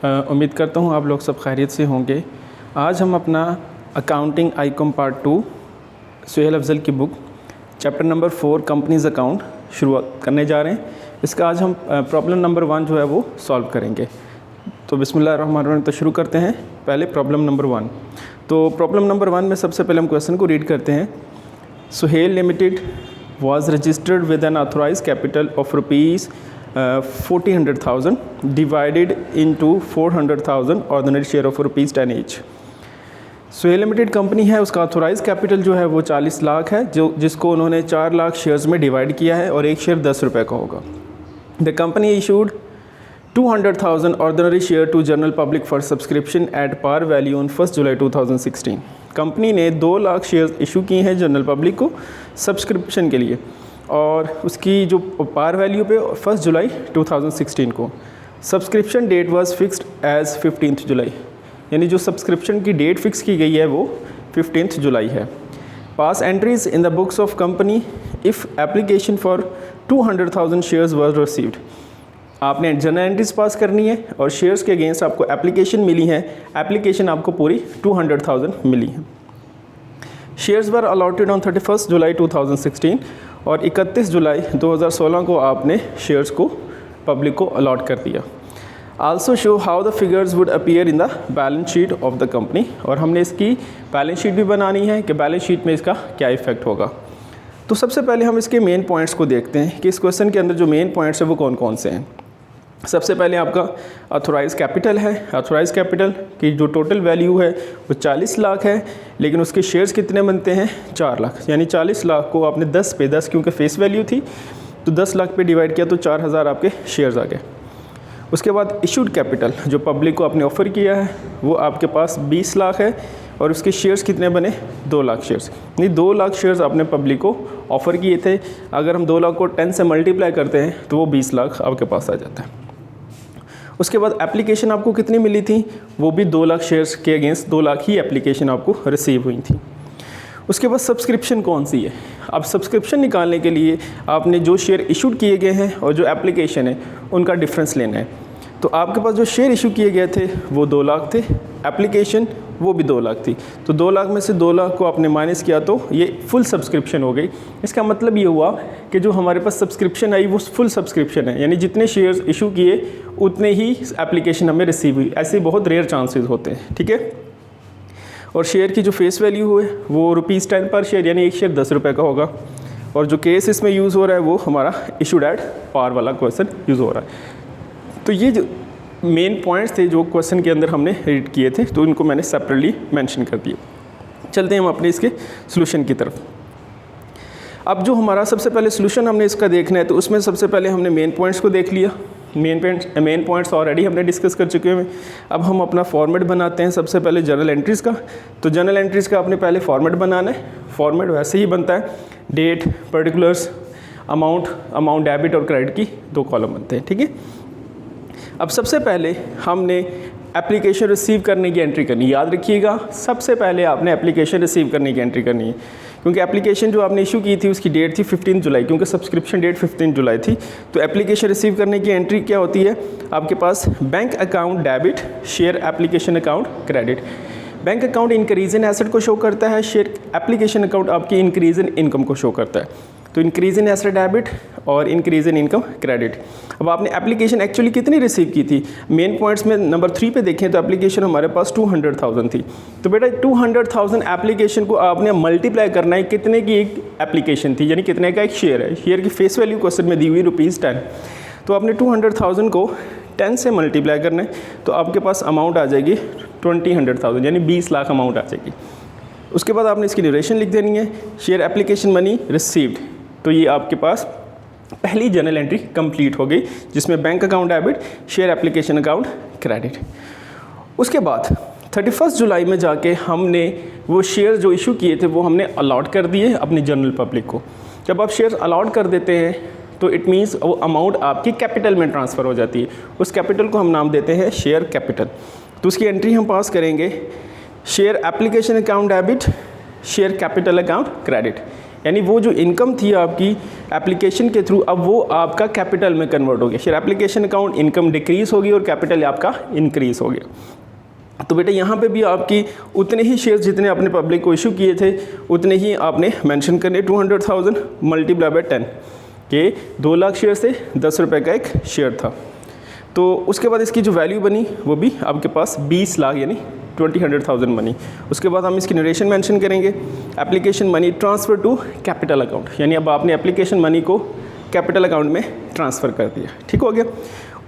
उम्मीद करता हूँ आप लोग सब खैरियत से होंगे। आज हम अपना accounting ICom part 2 Suhail Afzal की book chapter number 4 companies account शुरुआत करने जा रहे हैं। इसका आज हम प्रॉब्लम नंबर 1 जो है वो सॉल्व करेंगे। तो बिस्मिल्लाहिर्रहमानिर्रहीम, तो शुरू करते हैं। पहले प्रॉब्लम नंबर 1। तो प्रॉब्लम नंबर 1 में सबसे पहले हम क्वेश्चन को रीड करते हैं। Suhel limited was registered with an authorized capital of rupees 40,000 divided into 400,000 ordinary share of rupees 10 each। Suhel limited company है, उसका ऑथोराइज कैपिटल जो है वो 40 लाख है, जिसको उन्होंने 4 लाख शेयर्स में डिवाइड किया है और एक शेयर 10 रुपये का होगा। The company issued 200,000 ordinary share to general public for subscription at par value on 1 July 2016। Company ने 2 लाख शेयर इशू किए हैं जनरल पब्लिक को सब्सक्रिप्शन के लिए, और उसकी जो पार वैल्यू पे 1 जुलाई 2016 को। Subscription date was fixed as 15 July, यानी जो सब्सक्रिप्शन की डेट फिक्स की गई है वो 15 जुलाई है। Pass entries in the books of company if application for 200,000 shares was received. आपने जनरल एंट्रीज पास करनी है और शेयर्स के अगेंस्ट आपको एप्लीकेशन मिली है। एप्लीकेशन आपको पूरी 200,000 मिली है। शेयर्स वर अलॉटेड ऑन 31 जुलाई 2016 और 31 जुलाई 2016 को आपने शेयर्स को पब्लिक को अलॉट कर दिया। Also show how the figures would appear in the balance sheet of the company, और हमने इसकी बैलेंस शीट भी बनानी है कि बैलेंस शीट में इसका क्या इफेक्ट होगा। तो सबसे पहले हम इसके मेन पॉइंट्स को देखते हैं कि इस क्वेश्चन के अंदर जो मेन पॉइंट्स है वो कौन कौन से हैं। सबसे पहले आपका ऑथोराइज कैपिटल है। ऑथोराइज कैपिटल की जो टोटल वैल्यू है वो 40 लाख है, लेकिन उसके शेयर्स कितने बनते हैं 4 लाख, यानी 40 लाख को आपने 10 पे 10 क्योंकि फेस वैल्यू थी तो 10 लाख पे डिवाइड किया तो 4,000 आपके शेयर्स आ गए। उसके बाद इशूड कैपिटल जो पब्लिक को आपने ऑफ़र किया है वो आपके पास 20 लाख है, और उसके शेयर्स कितने बने 2 लाख शेयर्स, यानी 2 लाख शेयर्स आपने पब्लिक को ऑफ़र किए थे। अगर हम 2 लाख को 10 से मल्टीप्लाई करते हैं तो वो 20 लाख आपके पास आ जाता है। उसके बाद एप्लीकेशन आपको कितनी मिली थी, वो भी 2 लाख शेयर्स के अगेंस्ट 2 लाख ही एप्लीकेशन आपको रिसीव हुई थी। उसके बाद सब्सक्रिप्शन कौन सी है। अब सब्सक्रिप्शन निकालने के लिए आपने जो शेयर इशूड किए गए हैं और जो एप्लीकेशन है उनका डिफरेंस लेना है। तो आपके पास जो शेयर इशू किए गए थे वो 2 लाख थे, एप्लीकेशन वो भी 2 लाख थी, तो 2 लाख में से 2 लाख को आपने माइनस किया तो ये फुल सब्सक्रिप्शन हो गई। इसका मतलब ये हुआ कि जो हमारे पास सब्सक्रिप्शन आई वो फुल सब्सक्रिप्शन है, यानी जितने शेयर्स इशू किए उतने ही एप्लीकेशन हमें रिसीव हुई। ऐसे बहुत रेयर चांसेस होते हैं, ठीक है। और शेयर की जो फेस वैल्यू हुए वो ₹10 पर शेयर, यानी एक शेयर 10 रुपये का होगा। और जो केस इसमें यूज़ हो रहा है वो हमारा इशूड एट पार वाला क्वेश्चन यूज़ हो रहा है। तो ये जो मेन पॉइंट्स थे जो क्वेश्चन के अंदर हमने रीड किए थे, तो इनको मैंने सेपरेटली मेंशन कर दिए। चलते हैं हम अपने इसके सॉल्यूशन की तरफ। अब जो हमारा सबसे पहले सॉल्यूशन हमने इसका देखना है, तो उसमें सबसे पहले हमने मेन पॉइंट्स को देख लिया। मेन पॉइंट्स ऑलरेडी हमने डिस्कस कर चुके हैं। अब हम अपना फॉर्मेट बनाते हैं। सबसे पहले जनरल एंट्रीज़ का, तो जनरल एंट्रीज़ का आपने पहले फॉर्मेट बनाना है। फॉर्मेट वैसे ही बनता है, डेट, पर्टिकुलर्स, अमाउंट डेबिट और क्रेडिट की 2 कॉलम बनते हैं, ठीक है। अब सबसे पहले हमने एप्लीकेशन रिसीव करने की एंट्री करनी है। याद रखिएगा, सबसे पहले आपने एप्लीकेशन रिसीव करने की एंट्री करनी है, क्योंकि एप्लीकेशन जो आपने इशू की थी उसकी डेट थी 15 जुलाई, क्योंकि सब्सक्रिप्शन डेट 15 जुलाई थी। तो एप्लीकेशन रिसीव करने की एंट्री क्या होती है, आपके पास bank account debit, share application account credit. Bank account increase in asset को शो करता है, शेयर एप्लीकेशन अकाउंट आपकी इंक्रीज इन इनकम को शो करता है। तो इंक्रीज इन एसेट डेबिट और इंक्रीज इन इनकम क्रेडिट। अब आपने एप्लीकेशन एक्चुअली कितनी रिसीव की थी, मेन पॉइंट्स में नंबर 3 पे देखें तो एप्लीकेशन हमारे पास 200,000 थी। तो बेटा 200,000 एप्लीकेशन को आपने मल्टीप्लाई करना है, कितने की एक एप्लीकेशन थी, यानी कितने का एक शेयर है। शेयर की फेस वैल्यू क्वेश्चन में दी हुई ₹10, तो आपने 200,000 को 10 से मल्टीप्लाई करना है, तो आपके पास अमाउंट आ जाएगी 20,000, यानी 20 लाख अमाउंट आ जाएगी। उसके बाद आपने इसकी ड्यूरेशन लिख देनी है, शेयर एप्लीकेशन मनी रिसीव्ड। तो ये आपके पास पहली जनरल एंट्री कंप्लीट हो गई, जिसमें bank account debit, share application account credit. उसके बाद 31 जुलाई में जाके हमने वो शेयर जो इशू किए थे वो हमने अलॉट कर दिए अपनी जनरल पब्लिक को। जब आप शेयर अलॉट कर देते हैं तो इट मीन्स वो अमाउंट आपकी कैपिटल में ट्रांसफ़र हो जाती है। उस कैपिटल को हम नाम देते हैं शेयर कैपिटल। तो उसकी एंट्री हम पास करेंगे, share application account debit, share capital account credit. यानी वो जो इनकम थी आपकी एप्लीकेशन के थ्रू, अब वो आपका कैपिटल में कन्वर्ट हो गया। फिर एप्लीकेशन अकाउंट इनकम डिक्रीज़ होगी और कैपिटल आपका इंक्रीज़ हो गया। तो बेटा यहाँ पे भी आपकी उतने ही शेयर्स जितने आपने पब्लिक को इशू किए थे उतने ही आपने मेंशन करने, 200,000 मल्टीप्लाई बाय 10 के 2 लाख शेयर से 10 रुपये का एक शेयर था। तो उसके बाद इसकी जो वैल्यू बनी वो भी आपके पास 20 लाख यानी 100,000 बनी। उसके बाद हम इसकी नरेशन मेंशन करेंगे, application money transfer to capital account, यानी अब आपने एप्लीकेशन मनी को कैपिटल अकाउंट में ट्रांसफ़र कर दिया। ठीक हो गया।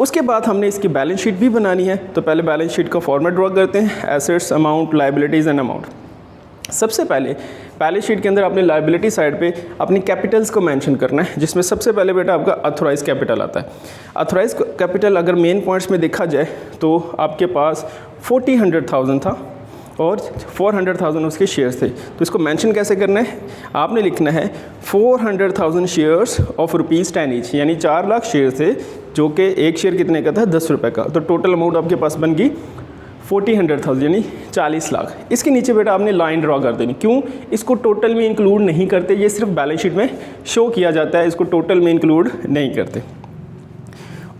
उसके बाद हमने इसकी बैलेंस शीट भी बनानी है। तो पहले बैलेंस शीट का फॉर्मेट ड्रॉ करते हैं, assets, amount, liabilities and amount. सबसे पहले बैलेंस शीट के अंदर आपने लायबिलिटी साइड पे अपनी कैपिटल्स को मेंशन करना है, जिसमें सबसे पहले बेटा आपका अथोराइज कैपिटल आता है। अथोराइज कैपिटल अगर मेन पॉइंट्स में देखा जाए तो आपके पास 40,000 था और 400,000 उसके शेयर्स थे। तो इसको मेंशन कैसे करना है, आपने लिखना है 400,000 शेयर्स ऑफ ₹10 ईच, यानी 4 लाख शेयर थे जो कि एक शेयर कितने का था, 10 रुपये का। तो टोटल अमाउंट आपके पास बन गई 40,000 यानी 40 लाख। इसके नीचे बेटा आपने लाइन ड्रॉ कर देनी। क्यों, इसको टोटल में इंक्लूड नहीं करते, ये सिर्फ बैलेंस शीट में शो किया जाता है, इसको टोटल में इंक्लूड नहीं करते।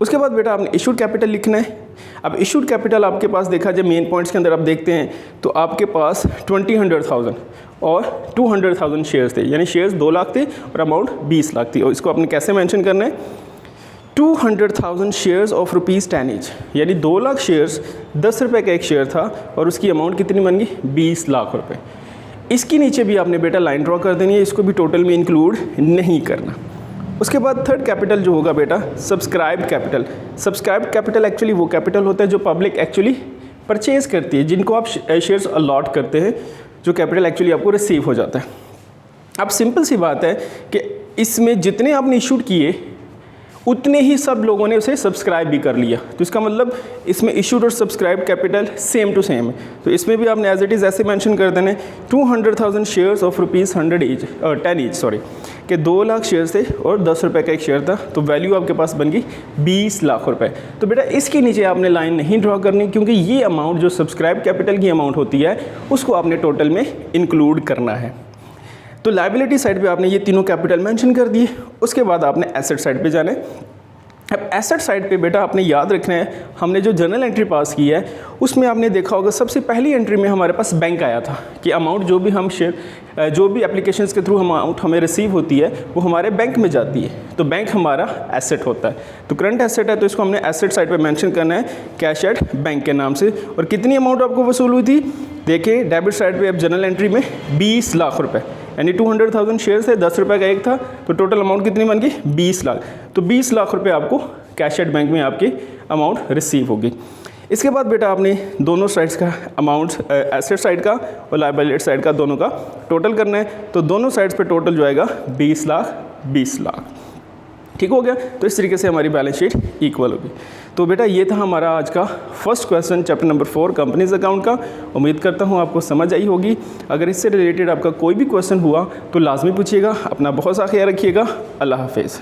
उसके बाद बेटा आपने इशूड कैपिटल लिखना है। अब इशूड कैपिटल आपके पास देखा जाए मेन पॉइंट्स के अंदर आप देखते हैं तो आपके पास 20,000 और 200,000 शेयर्स थे, यानी शेयर्स 2 लाख थे और अमाउंट 20 लाख थी। और इसको आपने कैसे मेंशन करना है, 200,000 शेयर्स ऑफ ₹10 ईच, यानी 2 लाख शेयर्स 10 रुपये का एक शेयर था और उसकी अमाउंट कितनी बन गई, 20 लाख रुपए। इसके नीचे भी आपने बेटा लाइन ड्रॉ कर देनी है, इसको भी टोटल में इंक्लूड नहीं करना। उसके बाद थर्ड कैपिटल जो होगा बेटा subscribe capital. Subscribe capital actually वो कैपिटल होता है जो पब्लिक एक्चुअली परचेज़ करती है, जिनको आप शेयर्स अलॉट करते हैं, जो कैपिटल एक्चुअली आपको रिसीव हो जाता है। अब सिंपल सी बात है कि इसमें जितने आपने इशूड किए उतने ही सब लोगों ने उसे सब्सक्राइब भी कर लिया। तो इसका मतलब इसमें इशूड और subscribe capital same to same है। तो इसमें भी आपने एज इट इज़ ऐसे मेंशन कर देने 200,000 शेयर्स ऑफ ₹10 ईच सॉरी कि 2 लाख शेयर्स थे और 10 रुपये का एक शेयर था। तो वैल्यू आपके पास बन गई 20 लाख रुपए। तो बेटा इसके नीचे आपने लाइन नहीं ड्रॉ करनी, क्योंकि ये अमाउंट जो सब्सक्राइब कैपिटल की अमाउंट होती है उसको आपने टोटल में इंक्लूड करना है। तो लायबिलिटी साइड पे आपने ये तीनों कैपिटल मेंशन कर दिए। उसके बाद आपने एसेट साइड पे जाना है। अब एसेट साइड पे बेटा आपने याद रखना है, हमने जो जर्नल एंट्री पास की है उसमें आपने देखा होगा सबसे पहली एंट्री में हमारे पास बैंक आया था कि अमाउंट जो भी हम शेयर जो भी एप्लीकेशंस के थ्रू अमाउंट हमें रिसीव होती है वो हमारे बैंक में जाती है। तो बैंक हमारा एसेट होता है। तो करंट एसेट है तो इसको हमने एसेट साइड पे मेंशन करना है कैश एट बैंक के नाम से। और कितनी अमाउंट आपको वसूल हुई थी, देखिए डेबिट साइड पे अब जनरल एंट्री में 20 लाख रुपए, यानी 200,000 शेयर्स है, 10 रुपये का एक था, तो टोटल अमाउंट कितनी बन गई 20 लाख। तो 20 लाख रुपए आपको कैश एट बैंक में आपकी अमाउंट रिसीव होगी। इसके बाद बेटा आपने दोनों साइड्स का अमाउंट एसेट साइड का और लायबिलिटी साइड का दोनों का टोटल करना है। तो दोनों साइड्स पे टोटल जो आएगा 20 लाख 20 लाख। ठीक हो गया। तो इस तरीके से हमारी बैलेंस शीट इक्वल होगी। तो बेटा ये था हमारा आज का first question chapter number 4 companies account का। उम्मीद करता हूँ आपको समझ आई होगी। अगर इससे रिलेटेड आपका कोई भी क्वेश्चन हुआ तो लाजमी पूछिएगा। अपना बहुत सा ख्याल रखिएगा। अल्लाह हाफिज़।